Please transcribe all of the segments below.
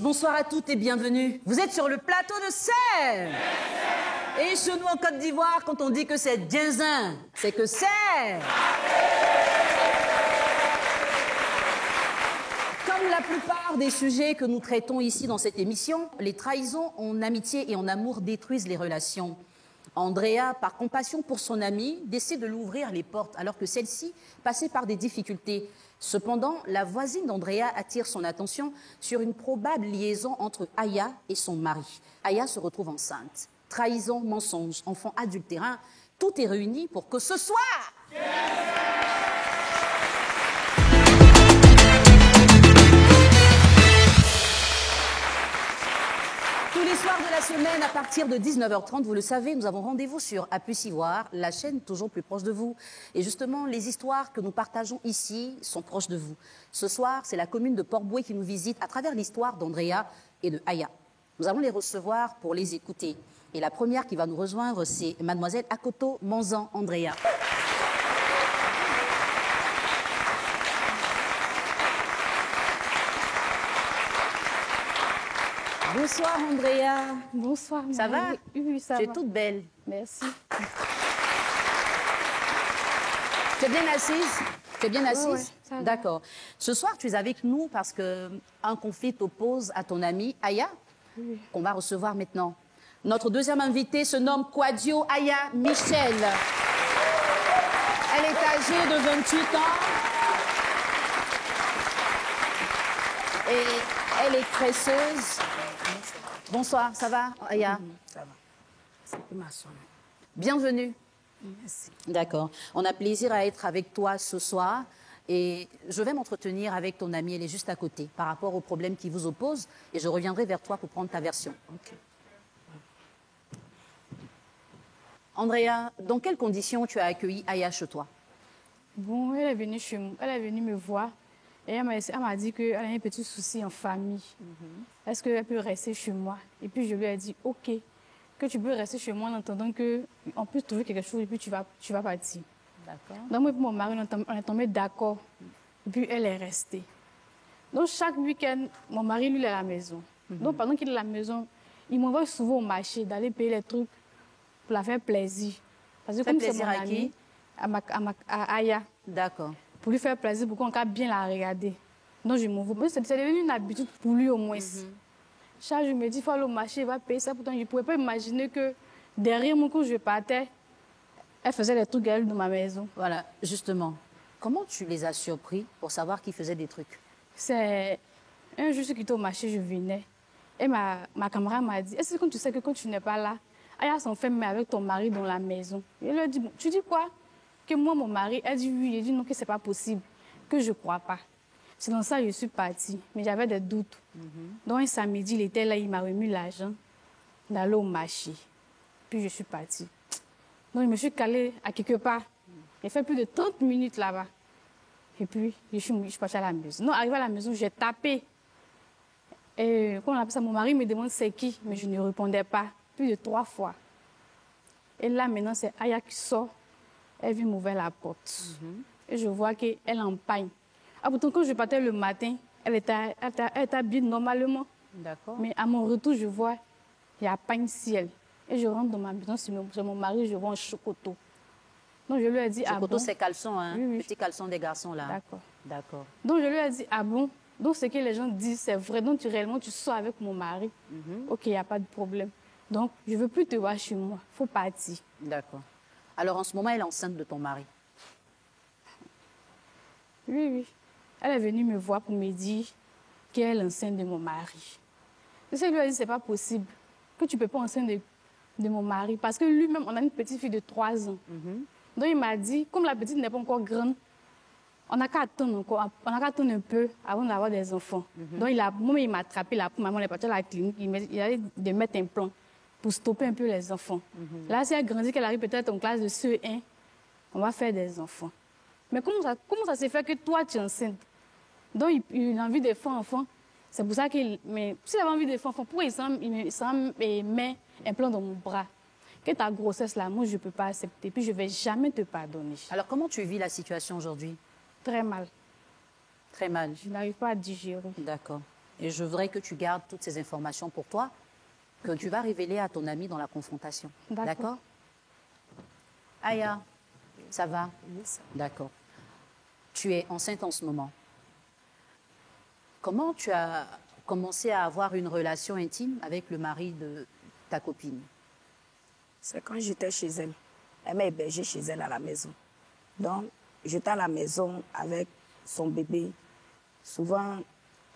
bonsoir à toutes et bienvenue. Vous êtes sur le plateau de Serre. Et chez nous en Côte d'Ivoire, quand on dit que c'est Dienzin, c'est que c'est... Comme la plupart des sujets que nous traitons ici dans cette émission, les trahisons en amitié et en amour détruisent les relations. Andrea, par compassion pour son amie, décide de lui ouvrir les portes alors que celle-ci passait par des difficultés. Cependant, la voisine d'Andrea attire son attention sur une probable liaison entre Aya et son mari. Aya se retrouve enceinte. Trahison, mensonge, enfant adultérin, tout est réuni pour que ce soir... Tous les soirs de la semaine, à partir de 19h30, vous le savez, nous avons rendez-vous sur Apus Ivoire, la chaîne toujours plus proche de vous. Et justement, les histoires que nous partageons ici sont proches de vous. Ce soir, c'est la commune de Port-Bouët qui nous visite à travers l'histoire d'Andrea et de Aya. Nous allons les recevoir pour les écouter. Et la première qui va nous rejoindre, c'est mademoiselle Akoto Manzan Andrea. Bonsoir Andrea. Bonsoir. Ça va? Oui, ça va. Tu es toute belle. Merci. Tu es bien assise? Tu es bien assise? Oui, d'accord. Ce soir, tu es avec nous parce qu'un conflit t'oppose à ton amie Aya, qu'on va recevoir maintenant. Notre deuxième invitée se nomme Kwadio Aya Michel. Elle est âgée de 28 ans. Et elle est tresseuse. Bonsoir, ça va, Aya? Ça va. C'est ma soeur. Bienvenue. Merci. D'accord. On a plaisir à être avec toi ce soir. Et je vais m'entretenir avec ton amie, elle est juste à côté, par rapport aux problèmes qui vous opposent. Et je reviendrai vers toi pour prendre ta version. Ok. Andrea, dans quelles conditions tu as accueilli Aya chez toi? Bon, elle est venue chez moi. Elle est venue me voir. Et elle m'a dit qu'elle a un petit souci en famille. Est-ce qu'elle peut rester chez moi? Et puis je lui ai dit, OK, que tu peux rester chez moi en attendant qu'on puisse trouver quelque chose et puis tu vas partir. D'accord. Donc moi et mon mari, on est tombés d'accord. Et puis elle est restée. Donc chaque week-end, mon mari, lui, il est à la maison. Donc pendant qu'il est à la maison, il m'envoie souvent au marché d'aller payer les trucs pour la faire plaisir. Parce que comme c'est mon amie, à Aya. D'accord. Pour lui faire plaisir, pour qu'on puisse bien la regarder. Donc je m'envoie. C'est devenu une habitude pour lui au moins. Chaque jour, je me dis, il faut aller au marché, il va payer ça. Pourtant, je ne pouvais pas imaginer que derrière moi, quand je partais, elle faisait des trucs dans ma maison. Voilà, justement. Comment tu les as surpris pour savoir qu'ils faisaient des trucs? C'est un jour, je suis quittée au marché, je venais. Et ma camarade m'a dit, est-ce que tu sais que quand tu n'es pas là, Aya s'en fait mais avec ton mari dans la maison? Et elle lui a dit, bon, tu dis quoi? Que moi, mon mari, elle dit oui. Elle dit non, que c'est pas possible, que je ne crois pas. C'est dans ça que je suis partie, mais j'avais des doutes. Donc un samedi, il était là, il m'a remis l'argent d'aller au marché. Puis je suis partie. Donc je me suis calée à quelque part. J'ai fait plus de 30 minutes là-bas. Et puis je suis partie à la maison. Non, arrivé à la maison, j'ai tapé. Et quand on appelle ça, mon mari me demande c'est qui, mais je ne répondais pas. Plus de 3 fois. Et là, maintenant, c'est Aya qui sort. Elle vient m'ouvrir la porte. Et je vois qu'elle empagne. Ah, pourtant, quand je partais le matin, elle était habillée normalement. D'accord. Mais à mon retour, je vois, il y a pagne ciel. Et je rentre dans ma maison, c'est mon mari, je vois un chocoto. Donc je lui ai dit, Chocoto, c'est caleçon, hein? Oui. Petit caleçon des garçons, là. D'accord. D'accord. Donc je lui ai dit, ah bon? Donc ce que les gens disent, c'est vrai. Donc réellement, tu sors avec mon mari. OK, il n'y a pas de problème. Donc, je ne veux plus te voir chez moi. Il faut partir. D'accord. Alors, en ce moment, elle est enceinte de ton mari? Oui. Elle est venue me voir pour me dire qu'elle est enceinte de mon mari. Je lui ai dit, c'est pas possible que tu ne peux pas enceinte de mon mari. Parce que lui-même, on a une petite fille de 3 ans. Donc, il m'a dit, comme la petite n'est pas encore grande, on n'a qu'à attendre encore, on n'a qu'à attendre un peu avant d'avoir des enfants. Donc, moi, il m'a attrapé la maman, elle est partie à la clinique, il a dit de mettre un plan pour stopper un peu les enfants. Là, si elle grandit, qu'elle arrive peut-être en classe de CE1, on va faire des enfants. Mais comment ça se fait que toi, tu es enceinte? Donc, il a envie de faire enfant. C'est pour ça qu'il... Mais s'il avait envie de faire enfant, pourquoi il met un plan dans mon bras? Que ta grossesse, là, moi, je ne peux pas accepter. Puis, je ne vais jamais te pardonner. Alors, comment tu vis la situation aujourd'hui? Très mal. Très mal. Je n'arrive pas à digérer. D'accord. Et je voudrais que tu gardes toutes ces informations pour toi, que tu vas révéler à ton ami dans la confrontation. D'accord? Aya, ça va? D'accord. Tu es enceinte en ce moment. Comment tu as commencé à avoir une relation intime avec le mari de ta copine? C'est quand j'étais chez elle. Elle m'a hébergée chez elle à la maison. Donc, j'étais à la maison avec son bébé. Souvent,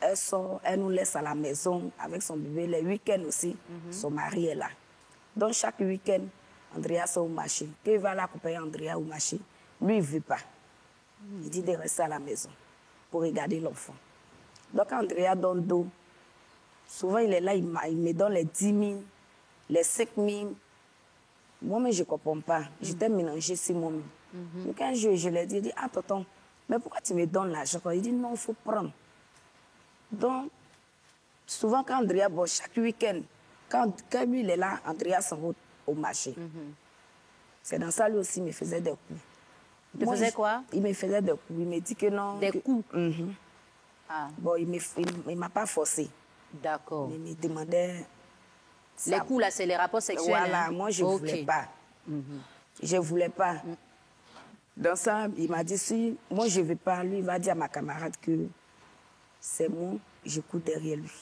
elle sort, elle nous laisse à la maison avec son bébé. Les week-ends aussi, son mari est là. Donc, chaque week-end, Andrea sort au marché. Quand il va l'accompagner Andrea au marché, lui, il ne veut pas. Il dit de rester à la maison pour regarder l'enfant. Donc, Andrea donne dos. Souvent, il est là, il me donne les 10 000, les 5 000. Moi-même, je ne comprends pas. J'étais mélangée sur moi-même. Donc, un jour, je lui ai dit, ah, tonton, mais pourquoi tu me donnes l'argent? Il dit, non, il faut prendre. Donc, souvent, quand Andrea, bon, chaque week-end, quand lui, il est là, Andrea s'en va au marché. C'est dans ça, lui aussi, il me faisait des coups. Il te faisait quoi? Il me faisait des coups. Il me dit que non. Des coups? Ah. Bon, il ne m'a pas forcé. D'accord. Il me demandait... Les coups, là, c'est les rapports sexuels. Voilà, moi, je ne voulais pas. Je ne voulais pas. Dans ça, il m'a dit, si moi, je ne veux pas, lui, il va dire à ma camarade que c'est moi, je cours derrière lui.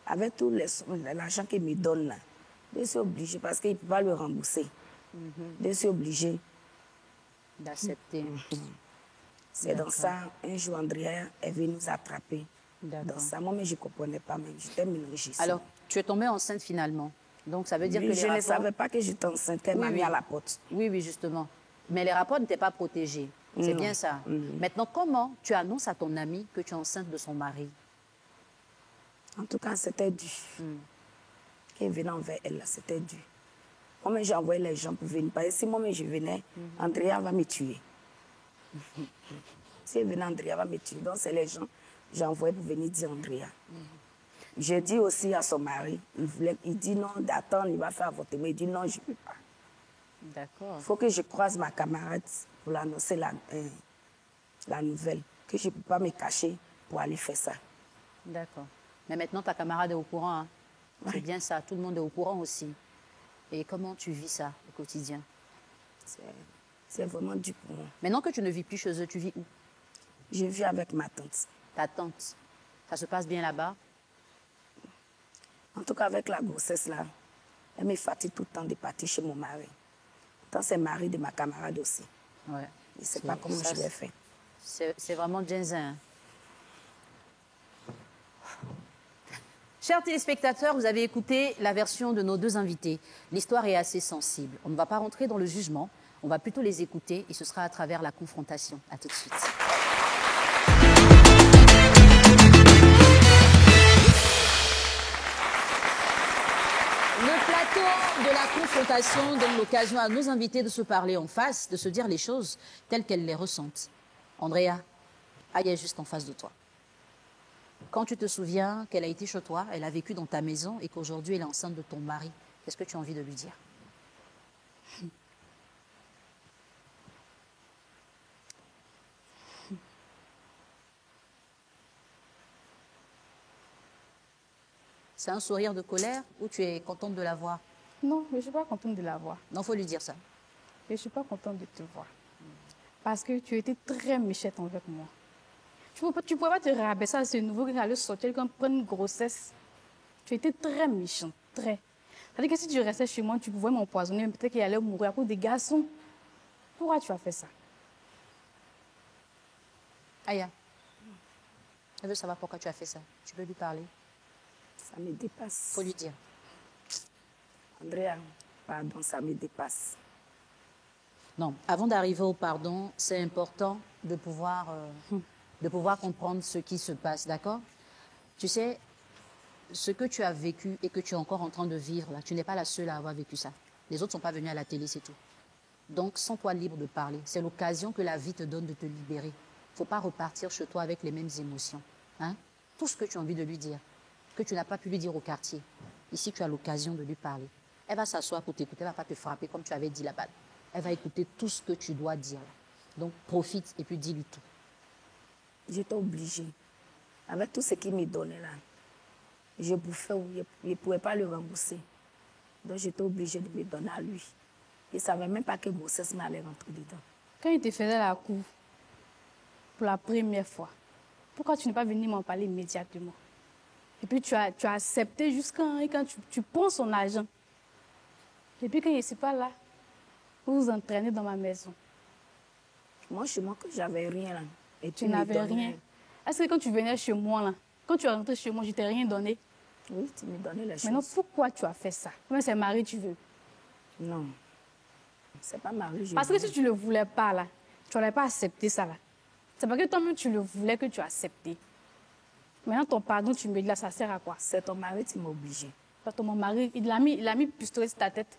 Avec tout l'argent qu'il me donne là, je suis obligée, parce qu'il ne peut pas le rembourser. Je suis obligée d'accepter. C'est dans ça, un jour, Andrea est venu nous attraper. Dans ça, moi, mais je ne comprenais pas, même. J'étais mélangée. Alors, tu es tombée enceinte finalement. Donc, ça veut dire que je ne savais pas que j'étais enceinte. Elle m'a mis à la porte. Oui, oui, justement. Mais les rapports n'étaient pas protégés. C'est bien ça. Maintenant, comment tu annonces à ton ami que tu es enceinte de son mari? En tout cas, c'était dû. Quand il venait envers elle, c'était dû. Moi-même, j'ai envoyé les gens pour venir. Parce que si moi-même je venais, Andrea va me tuer. Si elle venait, Andrea va me tuer. Donc, c'est les gens que j'ai envoyés pour venir dire Andrea. J'ai dit aussi à son mari, il dit non, d'attendre, il va faire avortement. Il dit non, je ne peux pas. D'accord. Il faut que je croise ma camarade pour l'annoncer la nouvelle. Que je ne peux pas me cacher pour aller faire ça. D'accord. Mais maintenant, ta camarade est au courant. Hein? Ouais. C'est bien ça, tout le monde est au courant aussi. Et comment tu vis ça au quotidien? C'est vraiment dur pour moi. Maintenant que tu ne vis plus chez eux, tu vis où? Je vis avec ma tante. Ta tante? Ça se passe bien là-bas? En tout cas, avec la grossesse, là, elle me fatigue tout le temps de partir chez mon mari. Pourtant, c'est le mari de ma camarade aussi. Ouais. Je ne sais pas comment je l'ai fait. C'est vraiment Genza. Chers téléspectateurs, vous avez écouté la version de nos deux invités. L'histoire est assez sensible. On ne va pas rentrer dans le jugement, on va plutôt les écouter et ce sera à travers la confrontation. À tout de suite. Le plateau de la confrontation donne l'occasion à nos invités de se parler en face, de se dire les choses telles qu'elles les ressentent. Andrea, Aya est juste en face de toi. Quand tu te souviens qu'elle a été chez toi, elle a vécu dans ta maison et qu'aujourd'hui elle est enceinte de ton mari, qu'est-ce que tu as envie de lui dire? C'est un sourire de colère ou tu es contente de la voir? Non, je ne suis pas contente de la voir. Non, il faut lui dire ça. Je ne suis pas contente de te voir. Parce que tu étais très méchante avec moi. Tu ne pouvais pas te rabaisser à ce nouveau qui allait sortir, quand prendre une grossesse. Tu étais très méchante, très. C'est-à-dire que si tu restais chez moi, tu pouvais m'empoisonner, peut-être qu'il allait mourir à cause des garçons. Pourquoi tu as fait ça? Aya, elle veut savoir pourquoi tu as fait ça. Tu peux lui parler? Ça me dépasse. Faut lui dire. Andrea, pardon, ça me dépasse. Non, avant d'arriver au pardon, c'est important de pouvoir comprendre ce qui se passe, d'accord? Tu sais, ce que tu as vécu et que tu es encore en train de vivre, là, tu n'es pas la seule à avoir vécu ça. Les autres ne sont pas venus à la télé, c'est tout. Donc, sens-toi libre de parler. C'est l'occasion que la vie te donne de te libérer. Il ne faut pas repartir chez toi avec les mêmes émotions. Hein? Tout ce que tu as envie de lui dire, que tu n'as pas pu lui dire au quartier. Ici, tu as l'occasion de lui parler. Elle va s'asseoir pour t'écouter, elle ne va pas te frapper comme tu avais dit là-bas. Elle va écouter tout ce que tu dois dire. Donc, profite et puis dis-lui tout. J'étais obligée. Avec tout ce qu'il me donnait là, je bouffais, je ne pouvais pas le rembourser. Donc j'étais obligée de me donner à lui. Il ne savait même pas que grossesse m'allait rentrer dedans. Quand il te faisait la cour pour la première fois, pourquoi tu n'es pas venu m'en parler immédiatement? Et puis tu as accepté jusqu'à quand tu prends son argent. Et puis quand il ne pas là, vous vous entraînez dans ma maison. Moi, chez moi, que j'avais rien là. Et Tu n'avais rien. Est-ce que quand tu venais chez moi, là, quand tu es rentré chez moi, je t'ai rien donné? Oui, tu me donnais les choses. Maintenant, pourquoi tu as fait ça? Comment c'est mari tu veux? Non. C'est pas mari. Parce que si tu ne le voulais pas, là, tu n'aurais pas accepté ça. Là. C'est parce que toi-même, tu le voulais que tu as accepté. Maintenant, ton pardon, tu me dis là, ça sert à quoi? C'est ton mari qui m'a obligé. Parce que mon mari, il a mis pistolet sur ta tête.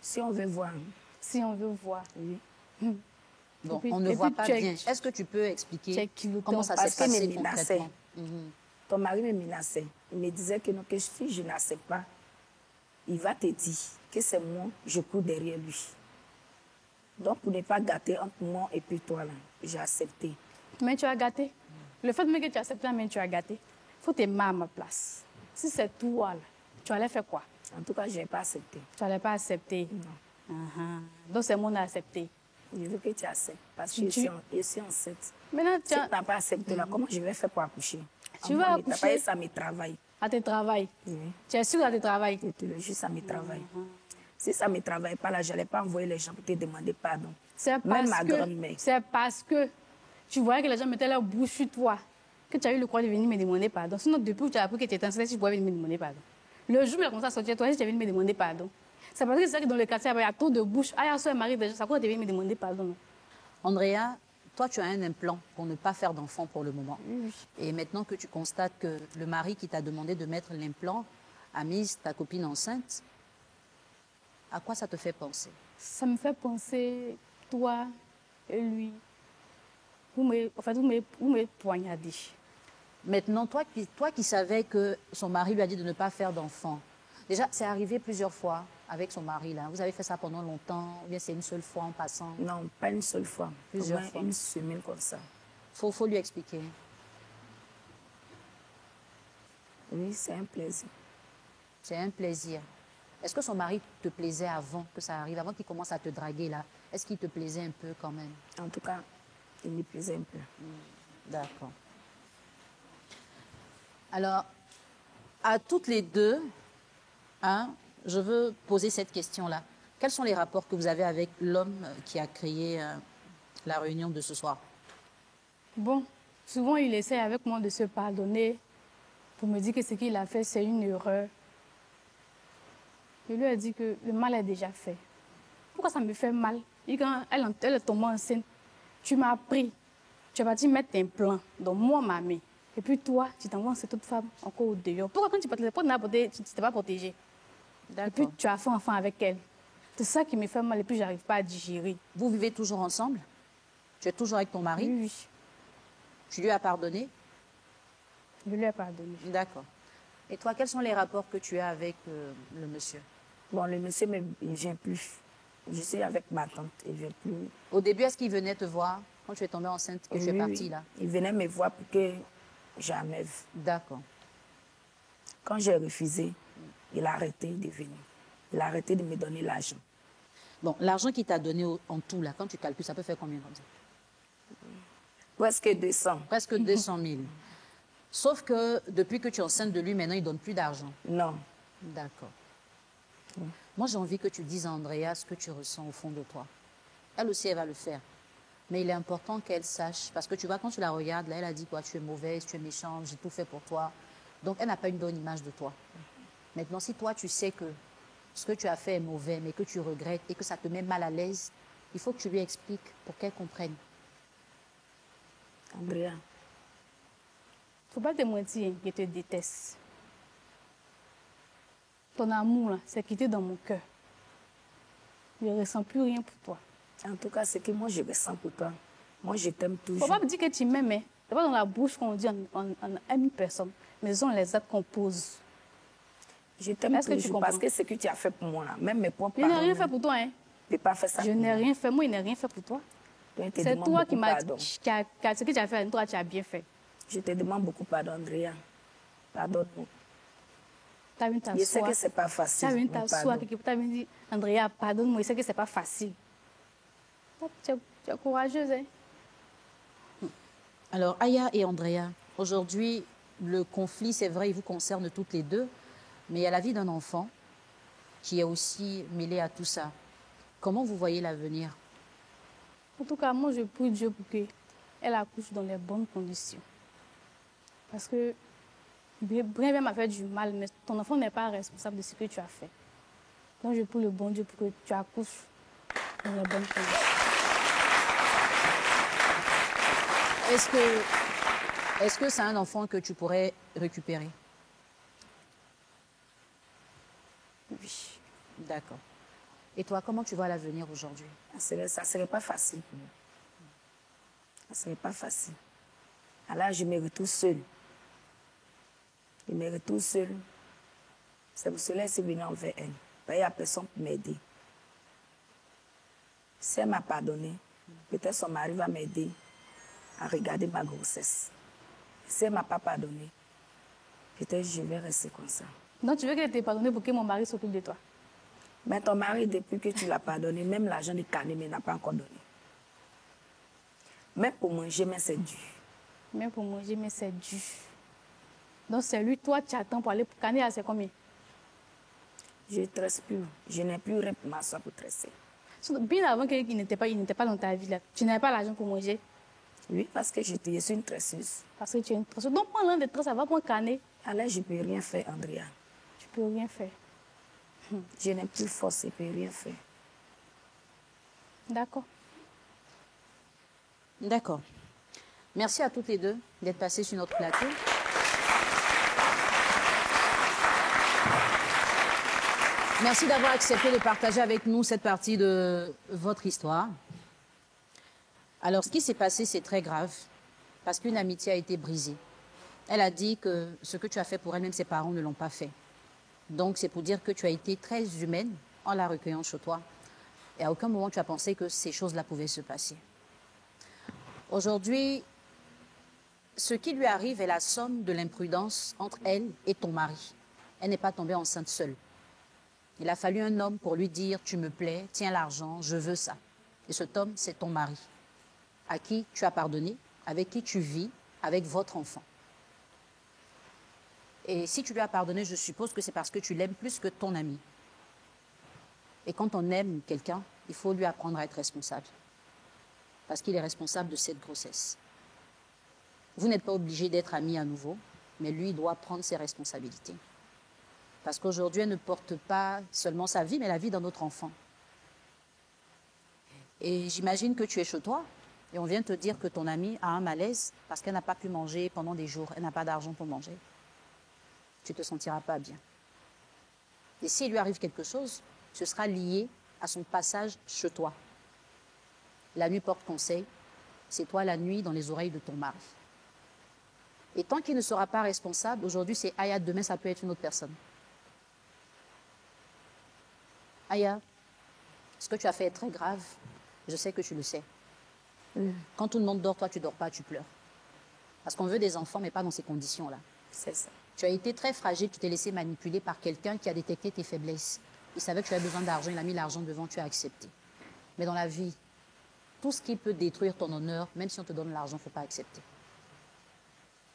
Si on veut voir. Si on veut voir. Oui. Bon, on ne voit pas bien. Est-ce que tu peux expliquer comment ça s'est passé concrètement? Ton mari me menaçait. Il me disait que, non, que si je n'accepte pas, il va te dire que c'est moi, je cours derrière lui. Donc, pour ne pas gâter entre moi et puis toi, là, j'ai accepté. Mais tu as gâté. Le fait même que tu as accepté, mais tu as gâté. Il faut te mettre à ma place. Si c'est toi, là, tu allais faire quoi? En tout cas, je n'ai pas accepté. Tu n'allais pas accepter? Non. Donc, c'est moi qui ai accepté. Je veux que tu acceptes. Parce que je suis enceinte. Maintenant, si tu n'as pas accepté, là, comment je vais faire pour accoucher? Tu vas accoucher? Ça me travaille. À tes travail? Oui. Tu es sûr à tes travail? Je te le jure, ça me travaille. Si ça ne me travaille pas, là, je n'allais pas envoyer les gens pour te demander pardon. Même ma grand-mère. C'est parce que tu voyais que les gens mettaient leur bouche sur toi que tu as eu le courage de venir me demander pardon. Sinon, depuis que tu as appris que tu étais enceinte, tu pouvais venir me demander pardon. Le jour où il a commencé à sortir, toi, si tu es venu me demander pardon. C'est parce que c'est ça que dans le quartier, il y a trop de bouche. Ah, il y a son mari déjà, ça pourrait te venir me demander pardon. Non? Andrea, toi, tu as un implant pour ne pas faire d'enfant pour le moment. Oui. Et maintenant que tu constates que le mari qui t'a demandé de mettre l'implant a mis ta copine enceinte, à quoi ça te fait penser? Ça me fait penser, toi et lui, vous me poignardez. Maintenant, toi qui savais que son mari lui a dit de ne pas faire d'enfant, déjà, c'est arrivé plusieurs fois avec son mari, là. Vous avez fait ça pendant longtemps, ou bien c'est une seule fois en passant? Non, pas une seule fois. Plusieurs fois. Une semaine comme ça. Faut lui expliquer. Oui, c'est un plaisir. C'est un plaisir. Est-ce que son mari te plaisait avant que ça arrive, avant qu'il commence à te draguer, là? Est-ce qu'il te plaisait un peu quand même? En tout cas, il me plaisait un peu. D'accord. Alors, à toutes les deux, hein, je veux poser cette question-là. Quels sont les rapports que vous avez avec l'homme qui a créé la réunion de ce soir? Bon, souvent il essaie avec moi de se pardonner pour me dire que ce qu'il a fait, c'est une erreur. Je lui ai dit que le mal est déjà fait. Pourquoi ça me fait mal? Et quand elle est tombée enceinte, tu m'as pris. Tu es parti mettre un plan dans moi, ma main. Et puis toi, tu t'envoies cette autre femme encore au dehors. Pourquoi quand tu ne t'es pas protégée? Et puis tu as fait enfant avec elle. C'est ça qui me fait mal et puis je n'arrive pas à digérer. Vous vivez toujours ensemble? Tu es toujours avec ton mari? Oui. Tu lui as pardonné? Je lui ai pardonné. D'accord. Et toi, quels sont les rapports que tu as avec le monsieur? Bon, le monsieur, il ne vient plus. Je suis avec ma tante, il ne vient plus. Au début, est-ce qu'il venait te voir quand tu es tombée enceinte, que tu es partie oui. là? Il venait me voir pour que j'enlève. D'accord. Quand j'ai refusé, il a arrêté de venir. Il a arrêté de me donner l'argent. Bon, l'argent qu'il t'a donné en tout, là, quand tu calcules, ça peut faire combien comme ça? Presque 200. Presque 200 000. Sauf que depuis que tu es enceinte de lui, maintenant, il ne donne plus d'argent. Non. D'accord. Moi, j'ai envie que tu dises à Andrea ce que tu ressens au fond de toi. Elle aussi, elle va le faire. Mais il est important qu'elle sache. Parce que tu vois, quand tu la regardes, là, elle a dit quoi? Tu es mauvaise, tu es méchante, j'ai tout fait pour toi. Donc, elle n'a pas une bonne image de toi. Maintenant, si toi, tu sais que ce que tu as fait est mauvais, mais que tu regrettes et que ça te met mal à l'aise, il faut que tu lui expliques pour qu'elle comprenne. Andrea. Il ne faut pas te mentir, je te déteste. Ton amour, là, c'est quitté dans mon cœur. Je ne ressens plus rien pour toi. En tout cas, c'est que moi, je ressens pour toi. Moi, je t'aime Il ne toujours. faut pas me dire que tu m'aimes. Hein. Ce n'est pas dans la bouche qu'on dit on aime une personne, mais ce sont les actes qu'on pose. Je t'aime toujours parce que ce que tu as fait pour moi, là, même mes propres parents... Je n'ai rien fait pour toi. Hein. Je ne peux pas faire ça. Je n'ai rien fait. Moi, je n'ai rien fait pour toi. C'est toi qui m'as... Ce que tu as fait, toi, tu as bien fait. Je te demande beaucoup pardon, Andrea. Pardonne-moi. Je sais que ce n'est pas facile. Tu as vu ta soie qui t'a dit, Andrea, pardonne-moi, je sais que ce n'est pas facile. Tu es courageuse, hein? Alors, Aya et Andrea, aujourd'hui, le conflit, c'est vrai, il vous concerne toutes les deux, mais il y a la vie d'un enfant qui est aussi mêlé à tout ça. Comment vous voyez l'avenir? En tout cas, moi, je prie Dieu pour qu'elle accouche dans les bonnes conditions. Parce que bien m'a fait du mal, mais ton enfant n'est pas responsable de ce que tu as fait. Donc, je prie le bon Dieu pour que tu accouches dans les bonnes conditions. Est-ce que c'est un enfant que tu pourrais récupérer? Oui. D'accord. Et toi, comment tu vois l'avenir aujourd'hui? Ça ne serait pas facile pour moi. Ça ne serait pas facile. Alors, je me retrouve seule. Je me retrouve seule. C'est pour cela que je suis venue envers elle. Il n'y a personne pour m'aider. Si elle m'a pardonné, peut-être son mari va m'aider à regarder ma grossesse. Si elle ne m'a pas pardonné, peut-être je vais rester comme ça. Donc, tu veux qu'elle t'ait pardonné pour que mon mari s'occupe de toi? Mais ton mari, depuis que tu l'as pardonné, même l'argent de Cané ne n'a pas encore donné. Même pour manger, mais c'est dur. Même pour manger, mais c'est dur. Donc, c'est lui, toi, tu attends pour aller pour Cané, c'est combien? Je ne tresse plus. Je n'ai plus rien pour m'asseoir pour tresser. Bien avant qu'il n'était pas dans ta vie, là, tu n'avais pas l'argent pour manger? Oui, parce que je suis une tresseuse. Parce que tu es une tresseuse. Donc, pendant de tresse, ça va pour Cané. Alors, je ne peux rien faire, Andrea. Tu peux rien faire. Je n'ai plus force, je ne peux rien faire. D'accord. D'accord. Merci à toutes les deux d'être passées sur notre plateau. Merci d'avoir accepté de partager avec nous cette partie de votre histoire. Alors, ce qui s'est passé, c'est très grave, parce qu'une amitié a été brisée. Elle a dit que ce que tu as fait pour elle, même ses parents ne l'ont pas fait. Donc, c'est pour dire que tu as été très humaine en la recueillant chez toi. Et à aucun moment, tu as pensé que ces choses-là pouvaient se passer. Aujourd'hui, ce qui lui arrive est la somme de l'imprudence entre elle et ton mari. Elle n'est pas tombée enceinte seule. Il a fallu un homme pour lui dire « tu me plais, tiens l'argent, je veux ça ». Et cet homme, c'est ton mari, à qui tu as pardonné, avec qui tu vis, avec votre enfant. Et si tu lui as pardonné, je suppose que c'est parce que tu l'aimes plus que ton ami. Et quand on aime quelqu'un, il faut lui apprendre à être responsable. Parce qu'il est responsable de cette grossesse. Vous n'êtes pas obligé d'être amis à nouveau, mais lui doit prendre ses responsabilités. Parce qu'aujourd'hui, elle ne porte pas seulement sa vie, mais la vie d'un autre enfant. Et j'imagine que tu es chez toi, et on vient te dire que ton amie a un malaise parce qu'elle n'a pas pu manger pendant des jours, elle n'a pas d'argent pour manger. Tu ne te sentiras pas bien. Et s'il lui arrive quelque chose, ce sera lié à son passage chez toi. La nuit porte conseil, c'est toi la nuit dans les oreilles de ton mari. Et tant qu'il ne sera pas responsable, aujourd'hui c'est Aya, demain ça peut être une autre personne. Aya, ce que tu as fait est très grave, je sais que tu le sais. Quand tout le monde dort, toi tu ne dors pas, tu pleures. Parce qu'on veut des enfants, mais pas dans ces conditions-là. C'est ça. Tu as été très fragile, tu t'es laissé manipuler par quelqu'un qui a détecté tes faiblesses. Il savait que tu avais besoin d'argent, il a mis l'argent devant, tu as accepté. Mais dans la vie, tout ce qui peut détruire ton honneur, même si on te donne l'argent, il ne faut pas accepter.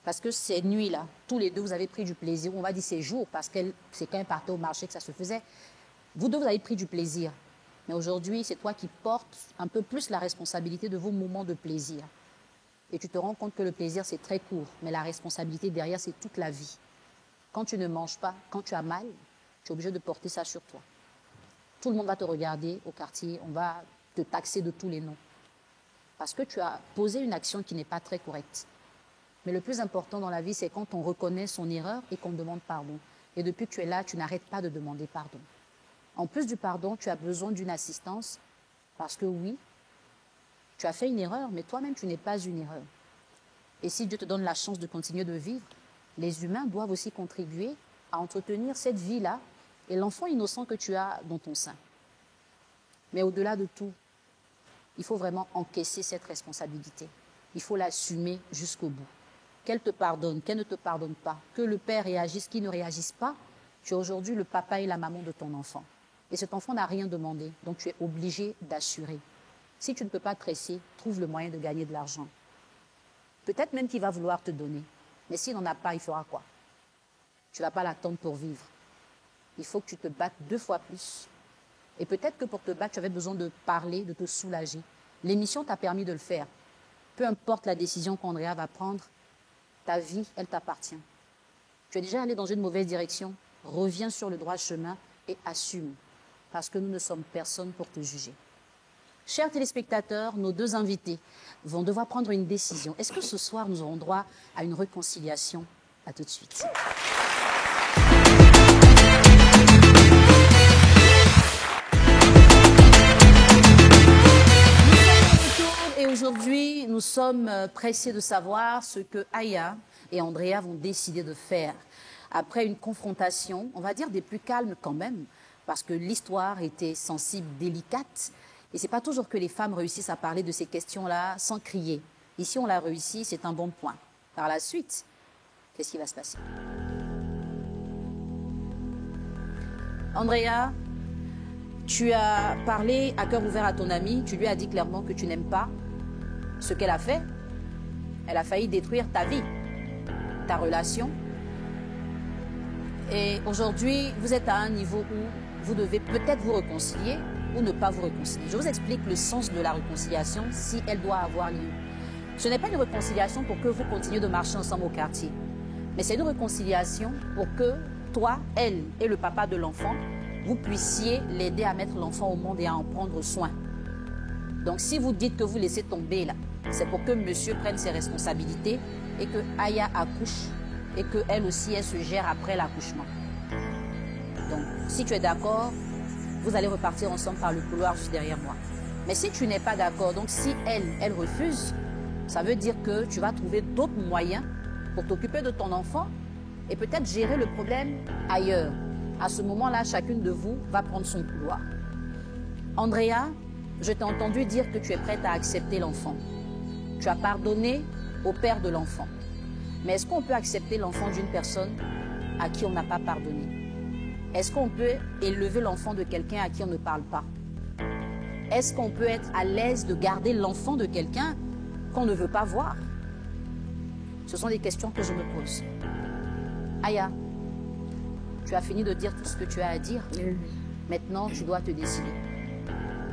Parce que ces nuits-là, tous les deux, vous avez pris du plaisir. On va dire ces jours, parce que c'est quand elle partait au marché que ça se faisait. Vous deux, vous avez pris du plaisir. Mais aujourd'hui, c'est toi qui portes un peu plus la responsabilité de vos moments de plaisir. Et tu te rends compte que le plaisir, c'est très court. Mais la responsabilité derrière, c'est toute la vie. Quand tu ne manges pas, quand tu as mal, tu es obligé de porter ça sur toi. Tout le monde va te regarder au quartier, on va te taxer de tous les noms. Parce que tu as posé une action qui n'est pas très correcte. Mais le plus important dans la vie, c'est quand on reconnaît son erreur et qu'on demande pardon. Et depuis que tu es là, tu n'arrêtes pas de demander pardon. En plus du pardon, tu as besoin d'une assistance parce que oui, tu as fait une erreur, mais toi-même, tu n'es pas une erreur. Et si Dieu te donne la chance de continuer de vivre, les humains doivent aussi contribuer à entretenir cette vie-là et l'enfant innocent que tu as dans ton sein. Mais au-delà de tout, il faut vraiment encaisser cette responsabilité. Il faut l'assumer jusqu'au bout. qu'elle te pardonne, qu'elle ne te pardonne pas, que le père réagisse, qu'il ne réagisse pas, tu es aujourd'hui le papa et la maman de ton enfant. Et cet enfant n'a rien demandé, donc tu es obligé d'assurer. Si tu ne peux pas tresser, trouve le moyen de gagner de l'argent. Peut-être même qu'il va vouloir te donner. Mais s'il n'en a pas, il fera quoi? Tu ne vas pas l'attendre pour vivre. Il faut que tu te battes 2 fois plus. Et peut-être que pour te battre, tu avais besoin de parler, de te soulager. L'émission t'a permis de le faire. Peu importe la décision qu'Andrea va prendre, ta vie, elle t'appartient. Tu es déjà allé dans une mauvaise direction. Reviens sur le droit chemin et assume. Parce que nous ne sommes personne pour te juger. Chers téléspectateurs, nos 2 invités vont devoir prendre une décision. Est-ce que ce soir, nous aurons droit à une réconciliation? À tout de suite. Et aujourd'hui, nous sommes pressés de savoir ce que Aya et Andrea vont décider de faire. Après une confrontation, on va dire des plus calmes quand même, parce que l'histoire était sensible, délicate. Et ce n'est pas toujours que les femmes réussissent à parler de ces questions-là sans crier. Ici, on l'a réussi, c'est un bon point. Par la suite, qu'est-ce qui va se passer? Andrea, tu as parlé à cœur ouvert à ton amie, tu lui as dit clairement que tu n'aimes pas ce qu'elle a fait. Elle a failli détruire ta vie, ta relation. Et aujourd'hui, vous êtes à un niveau où vous devez peut-être vous réconcilier ou ne pas vous réconcilier. Je vous explique le sens de la réconciliation si elle doit avoir lieu. Ce n'est pas une réconciliation pour que vous continuiez de marcher ensemble au quartier, mais c'est une réconciliation pour que toi, elle et le papa de l'enfant, vous puissiez l'aider à mettre l'enfant au monde et à en prendre soin. Donc si vous dites que vous laissez tomber là, c'est pour que monsieur prenne ses responsabilités et que Aya accouche et qu'elle aussi, elle se gère après l'accouchement. Donc, si tu es d'accord, vous allez repartir ensemble par le couloir juste derrière moi. Mais si tu n'es pas d'accord, donc si elle refuse, ça veut dire que tu vas trouver d'autres moyens pour t'occuper de ton enfant et peut-être gérer le problème ailleurs. À ce moment-là, chacune de vous va prendre son couloir. Andrea, je t'ai entendu dire que tu es prête à accepter l'enfant. Tu as pardonné au père de l'enfant. Mais est-ce qu'on peut accepter l'enfant d'une personne à qui on n'a pas pardonné? Est-ce qu'on peut élever l'enfant de quelqu'un à qui on ne parle pas? Est-ce qu'on peut être à l'aise de garder l'enfant de quelqu'un qu'on ne veut pas voir? Ce sont des questions que je me pose. Aya, tu as fini de dire tout ce que tu as à dire. Maintenant, tu dois te décider.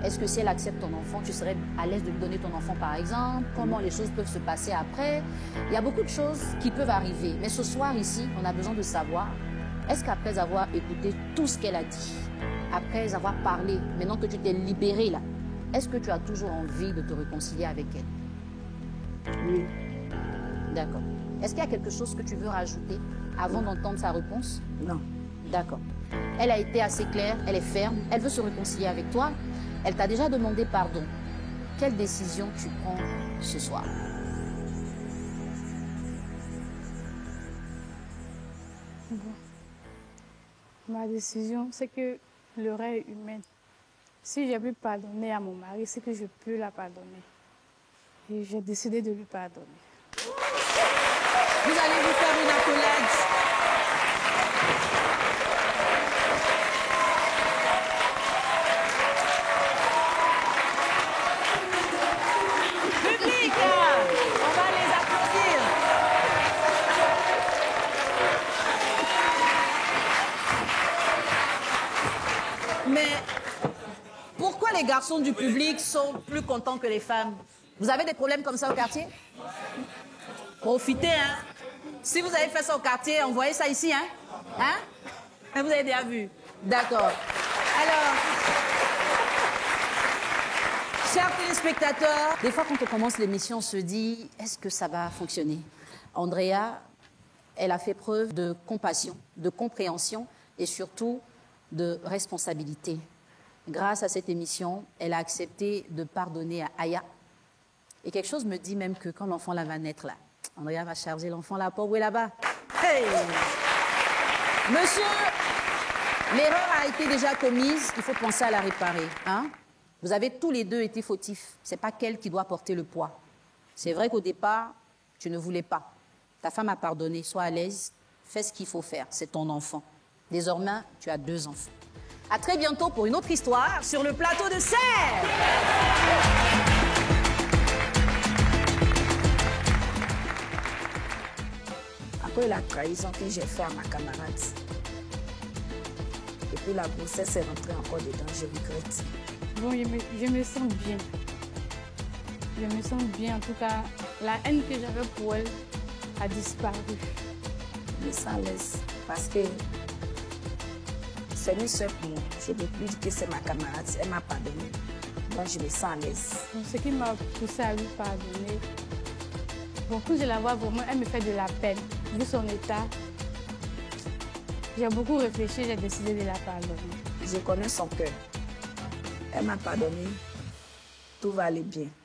Est-ce que si elle accepte ton enfant, tu serais à l'aise de lui donner ton enfant par exemple? Comment les choses peuvent se passer après? Il y a beaucoup de choses qui peuvent arriver. Mais ce soir ici, on a besoin de savoir, est-ce qu'après avoir écouté tout ce qu'elle a dit, après avoir parlé, maintenant que tu t'es libéré là, est-ce que tu as toujours envie de te réconcilier avec elle? Oui. D'accord. Est-ce qu'il y a quelque chose que tu veux rajouter avant d'entendre sa réponse? Non. D'accord. Elle a été assez claire, elle est ferme, elle veut se réconcilier avec toi. Elle t'a déjà demandé pardon. Quelle décision tu prends ce soir? Bon. Ma décision, c'est que l'erreur est humaine. Si j'ai pu pardonner à mon mari, c'est que je peux la pardonner. Et j'ai décidé de lui pardonner. Vous allez vous faire une accolade. Public, on va les applaudir. Mais pourquoi les garçons du public sont plus contents que les femmes? Vous avez des problèmes comme ça au quartier? Profitez, hein. Si vous avez fait ça au quartier, envoyez ça ici, hein. Hein? Vous avez déjà vu. D'accord. Alors, chers téléspectateurs, des fois quand on commence l'émission, on se dit, est-ce que ça va fonctionner? Andrea, elle a fait preuve de compassion, de compréhension et surtout de responsabilité. Grâce à cette émission, elle a accepté de pardonner à Aya. Et quelque chose me dit même que quand l'enfant là va naître là, Andrea va charger l'enfant là, pauvre est là-bas. Hey! Monsieur, l'erreur a été déjà commise, il faut penser à la réparer. Hein? Vous avez tous les deux été fautifs. Ce n'est pas qu'elle qui doit porter le poids. C'est vrai qu'au départ, tu ne voulais pas. Ta femme a pardonné, sois à l'aise, fais ce qu'il faut faire, c'est ton enfant. Désormais, tu as 2 enfants. À très bientôt pour une autre histoire sur le plateau de Serre. Après la trahison que j'ai faite à ma camarade, et puis la grossesse est rentrée encore dedans, je regrette. Bon, je me sens bien. Je me sens bien. En tout cas, la haine que j'avais pour elle a disparu. Je me sens à l'aise parce que c'est une seule pour moi. Je ne peux plus dire que c'est ma camarade, elle m'a pardonné. Donc je me sens à l'aise. Donc, ce qui m'a poussée à lui pardonner, bon, quand je la vois vraiment, elle me fait de la peine. Vu son état, j'ai beaucoup réfléchi, j'ai décidé de la pardonner. Je connais son cœur. Elle m'a pardonné, tout va aller bien.